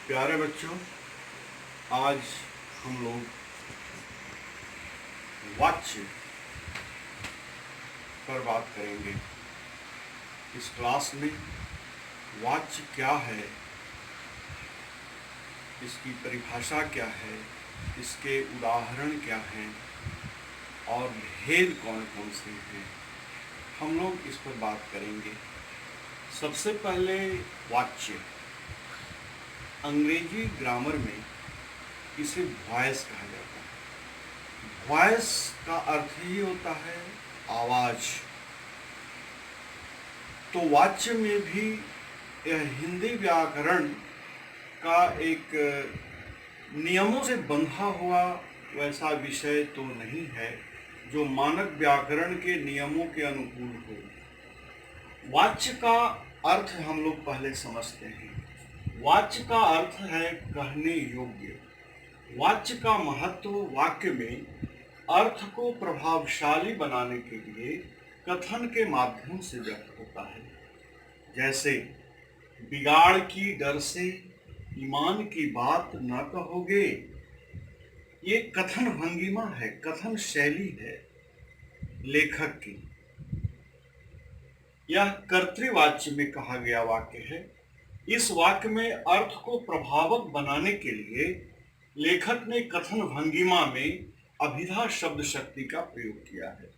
प्यारे बच्चों, आज हम लोग वाच्य पर बात करेंगे। इस क्लास में वाच्य क्या है, इसकी परिभाषा क्या है, इसके उदाहरण क्या हैं और भेद कौन कौन से हैं, हम लोग इस पर बात करेंगे। सबसे पहले वाच्य, अंग्रेजी ग्रामर में इसे वॉइस कहा जाता है। वॉइस का अर्थ ही होता है आवाज। तो वाच्य में भी यह हिंदी व्याकरण का एक नियमों से बंधा हुआ वैसा विषय तो नहीं है जो मानक व्याकरण के नियमों के अनुकूल हो। वाच्य का अर्थ हम लोग पहले समझते हैं। वाच्य का अर्थ है कहने योग्य। वाच्य का महत्व वाक्य में अर्थ को प्रभावशाली बनाने के लिए कथन के माध्यम से व्यक्त होता है। जैसे बिगाड़ की डर से ईमान की बात न कहोगे, ये कथन भंगिमा है, कथन शैली है लेखक की। यह कर्तृवाच्य में कहा गया वाक्य है। इस वाक्य में अर्थ को प्रभावक बनाने के लिए लेखक ने कथन भंगिमा में अभिधा शब्द शक्ति का प्रयोग किया है।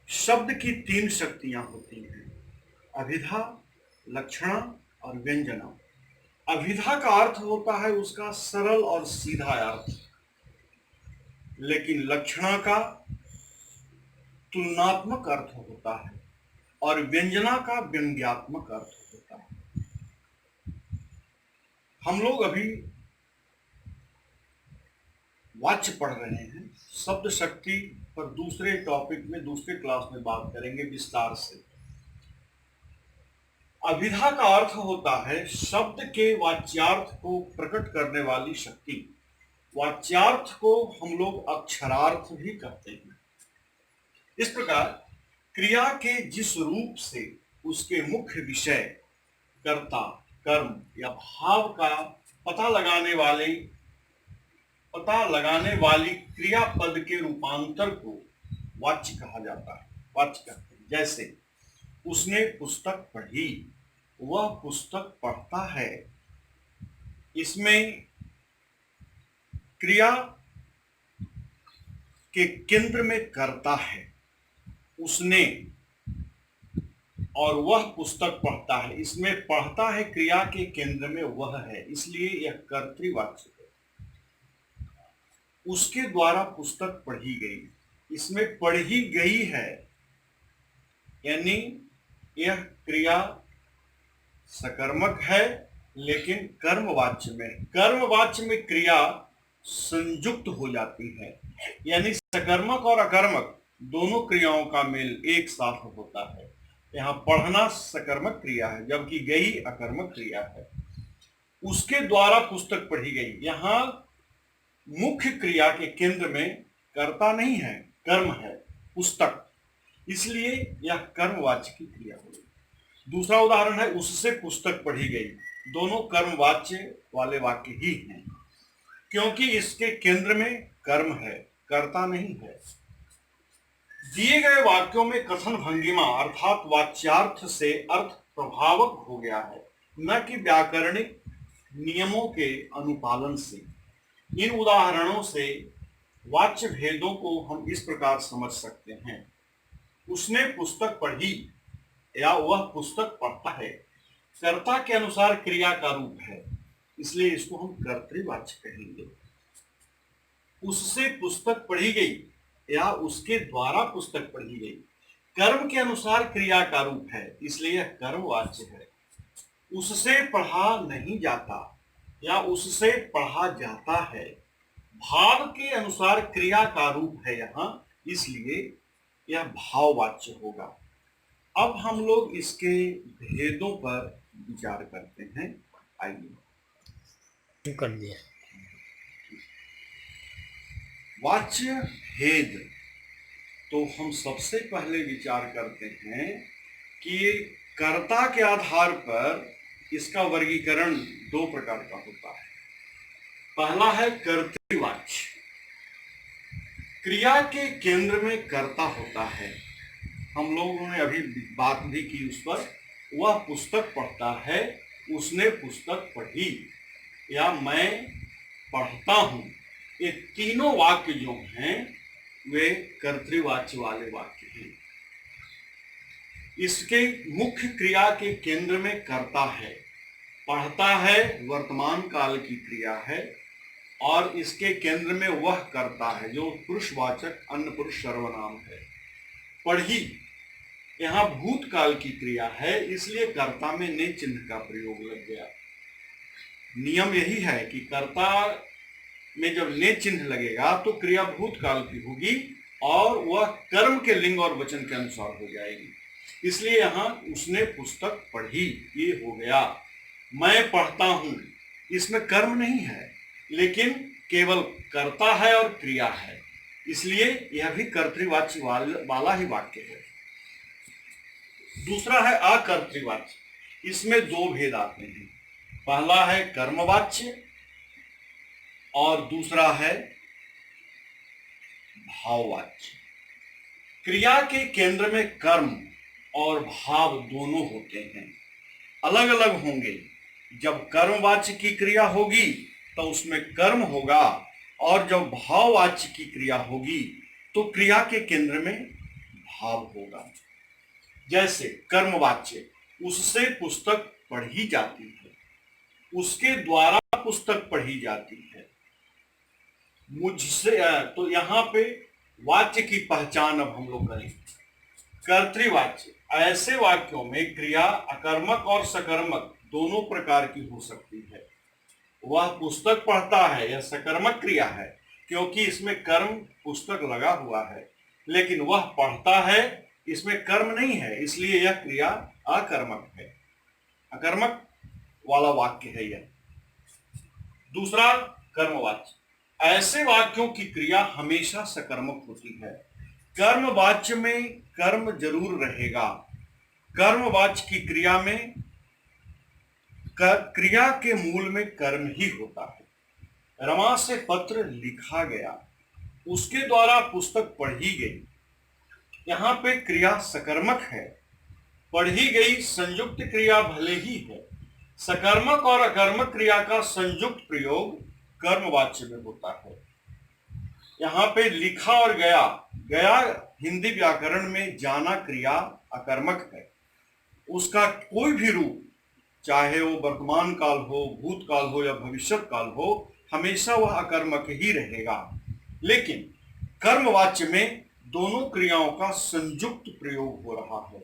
शब्द की तीन शक्तियां होती हैं, अभिधा, लक्षणा और व्यंजना। अभिधा का अर्थ होता है उसका सरल और सीधा अर्थ, लेकिन लक्षणा का तुलनात्मक अर्थ होता है और व्यंजना का व्यंग्यात्मक अर्थ होता है। हम लोग अभी वाच्य पढ़ रहे हैं। शब्द शक्ति पर दूसरे टॉपिक में, दूसरे क्लास में बात करेंगे विस्तार से। अभिधा का अर्थ होता है शब्द के वाच्यार्थ को प्रकट करने वाली शक्ति। वाच्यार्थ को हम लोग अक्षरार्थ भी कहते हैं। इस प्रकार क्रिया के जिस रूप से उसके मुख्य विषय, कर्ता, कर्म या भाव का पता लगाने वाली क्रियापद के रूपांतर को वाच्य कहा जाता है, वाच्य कहते हैं। जैसे उसने पुस्तक पढ़ी, वह पुस्तक पढ़ता है। इसमें क्रिया के केंद्र में कर्ता है, उसने, और वह पुस्तक पढ़ता है। इसमें पढ़ता है क्रिया के केंद्र में वह है, इसलिए यह कर्तृवाच्य है। उसके द्वारा पुस्तक पढ़ी गई, इसमें पढ़ी गई है, यानी यह क्रिया सकर्मक है लेकिन कर्मवाच्य में, कर्मवाच्य में क्रिया संयुक्त हो जाती है, यानी सकर्मक और अकर्मक दोनों क्रियाओं का मेल एक साथ होता है। यहाँ पढ़ना सकर्मक क्रिया है जबकि गई अकर्मक क्रिया है। उसके द्वारा पुस्तक पढ़ी गई, यहाँ मुख्य क्रिया के केंद्र में कर्ता नहीं है, कर्म है, पुस्तक, इसलिए यह कर्मवाच्य की क्रिया हुई। दूसरा उदाहरण है उससे पुस्तक पढ़ी गई। दोनों कर्मवाच्य वाले वाक्य ही हैं, क्योंकि इसके केंद्र में कर्म है, कर्ता नहीं है। दिए गए वाक्यों में कथन भंगिमा अर्थात वाच्यार्थ से अर्थ प्रभावक हो गया है, न कि व्याकरणिक नियमों के अनुपालन से। इन उदाहरणों से वाच्य भेदों को हम इस प्रकार समझ सकते हैं। उसने पुस्तक पढ़ी या वह पुस्तक पढ़ता है, कर्ता के अनुसार क्रिया का रूप है, इसलिए इसको हम कर्तृवाच्य कहेंगे। उससे पुस्तक पढ़ी गई या उसके द्वारा पुस्तक पढ़ी गई, कर्म के अनुसार क्रिया का रूप है, इसलिए यह कर्मवाच्य है। उससे पढ़ा नहीं जाता या उससे पढ़ा जाता है, भाव के अनुसार क्रिया का रूप है यहाँ, इसलिए यह भाववाच्य होगा। अब हम लोग इसके भेदों पर विचार करते हैं। आइए कर दिया। वाच्य भेद, तो हम सबसे पहले विचार करते हैं कि कर्ता के आधार पर इसका वर्गीकरण दो प्रकार का होता है। पहला है कर्तृवाच्य। क्रिया के केंद्र में कर्ता होता है। हम लोगों ने अभी बात भी की उस पर। वह पुस्तक पढ़ता है, उसने पुस्तक पढ़ी, या मैं पढ़ता हूं, ये तीनों वाक्य जो हैं वे कर्तृवाच्य वाले वाक्य हैं। इसके मुख्य क्रिया के केंद्र में कर्ता है। पढ़ता है वर्तमान काल की क्रिया है, और इसके केंद्र में वह कर्ता है जो पुरुषवाचक अन्य पुरुष सर्वनाम है। पढ़ी यहाँ भूतकाल की क्रिया है, इसलिए कर्ता में ने चिन्ह का प्रयोग लग गया। नियम यही है कि कर्ता में जब ने चिन्ह लगेगा तो क्रिया भूतकाल की होगी और वह कर्म के लिंग और वचन के अनुसार हो जाएगी। इसलिए यहाँ उसने पुस्तक पढ़ी ये हो गया। मैं पढ़ता हूं, इसमें कर्म नहीं है, लेकिन केवल कर्ता है और क्रिया है, इसलिए यह भी कर्तृवाच्य वाला ही वाक्य है। दूसरा है अकर्तृवाच्य। इसमें दो भेद आते हैं। पहला है कर्मवाच्य और दूसरा है भाववाच्य। क्रिया के केंद्र में कर्म और भाव दोनों होते हैं, अलग अलग होंगे। जब कर्मवाच्य की क्रिया होगी तो उसमें कर्म होगा, और जब भाववाच्य की क्रिया होगी तो क्रिया के केंद्र में भाव होगा। जैसे कर्मवाच्य, उससे पुस्तक पढ़ी जाती है, उसके द्वारा पुस्तक पढ़ी जाती है। मुझसे, तो यहाँ पे वाच्य की पहचान अब हम लोग करेंगे। कर्तृवाच्य, ऐसे वाक्यों में क्रिया अकर्मक और सकर्मक दोनों प्रकार की हो सकती है। वह पुस्तक पढ़ता है, यह सकर्मक क्रिया है क्योंकि इसमें कर्म पुस्तक लगा हुआ है, लेकिन वह पढ़ता है, इसमें कर्म नहीं है, इसलिए यह क्रिया अकर्मक है, अकर्मक वाला वाक्य है यह। दूसरा कर्मवाच्य, ऐसे वाक्यों की क्रिया हमेशा सकर्मक होती है। कर्मवाच्य में कर्म जरूर रहेगा। कर्मवाच्य की क्रिया में क्रिया के मूल में कर्म ही होता है। रमा से पत्र लिखा गया, उसके द्वारा पुस्तक पढ़ी गई, यहाँ पे क्रिया सकर्मक है। पढ़ी गई संयुक्त क्रिया भले ही है, सकर्मक और अकर्मक क्रिया का संयुक्त प्रयोग कर्मवाच्य में होता है। यहाँ पे लिखा और गया, गया हिंदी व्याकरण में जाना क्रिया अकर्मक है। उसका कोई भी रूप, चाहे वो वर्तमान काल हो, भूतकाल हो या भविष्यत काल हो, हमेशा वह अकर्मक ही रहेगा। लेकिन कर्मवाच्य में दोनों क्रियाओं का संयुक्त प्रयोग हो रहा है,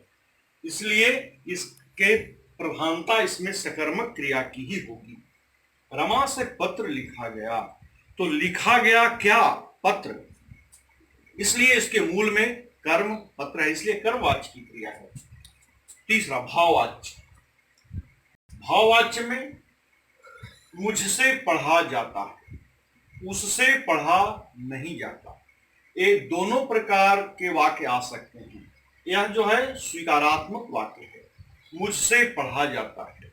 इसलिए इसके प्रधानता इसमें सकर्मक क्रिया की ही होगी। रमा से पत्र लिखा गया, तो लिखा गया क्या? पत्र, इसलिए इसके मूल में कर्म पत्र है, इसलिए कर्मवाच्य की क्रिया है। तीसरा भाववाच्य। भाववाच्य में मुझसे पढ़ा जाता है, उससे पढ़ा नहीं जाता, ये दोनों प्रकार के वाक्य आ सकते हैं। यह जो है स्वीकारात्मक वाक्य है, मुझसे पढ़ा जाता है।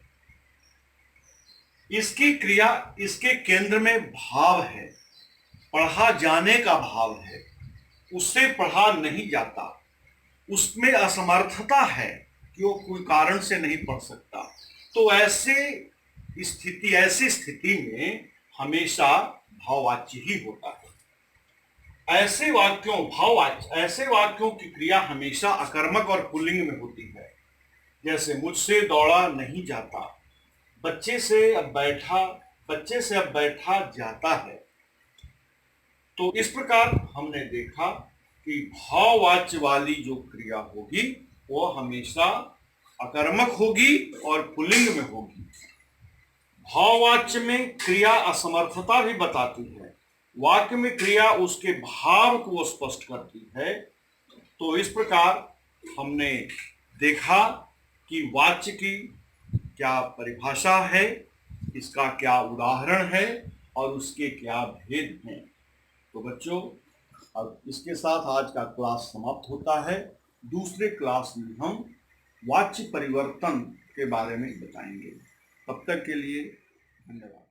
इसकी क्रिया, इसके केंद्र में भाव है, पढ़ा जाने का भाव है, उससे पढ़ा नहीं जाता, उसमें असमर्थता है कि वो कोई कारण से नहीं पढ़ सकता। तो ऐसी स्थिति में हमेशा भाववाच्य ही होता है। ऐसे वाक्यों की क्रिया हमेशा अकर्मक और पुल्लिंग में होती है। जैसे मुझसे दौड़ा नहीं जाता, बच्चे से अब बैठा जाता है। तो इस प्रकार हमने देखा कि भाववाच्य वाली जो क्रिया होगी वो हमेशा अकर्मक होगी और पुल्लिंग में होगी। भाववाच्य में क्रिया असमर्थता भी बताती है, वाक्य में क्रिया उसके भाव को स्पष्ट करती है। तो इस प्रकार हमने देखा कि वाच्य की क्या परिभाषा है, इसका क्या उदाहरण है और उसके क्या भेद हैं। तो बच्चों, अब इसके साथ आज का क्लास समाप्त होता है। दूसरे क्लास में हम वाच्य परिवर्तन के बारे में बताएंगे। तब तक के लिए धन्यवाद।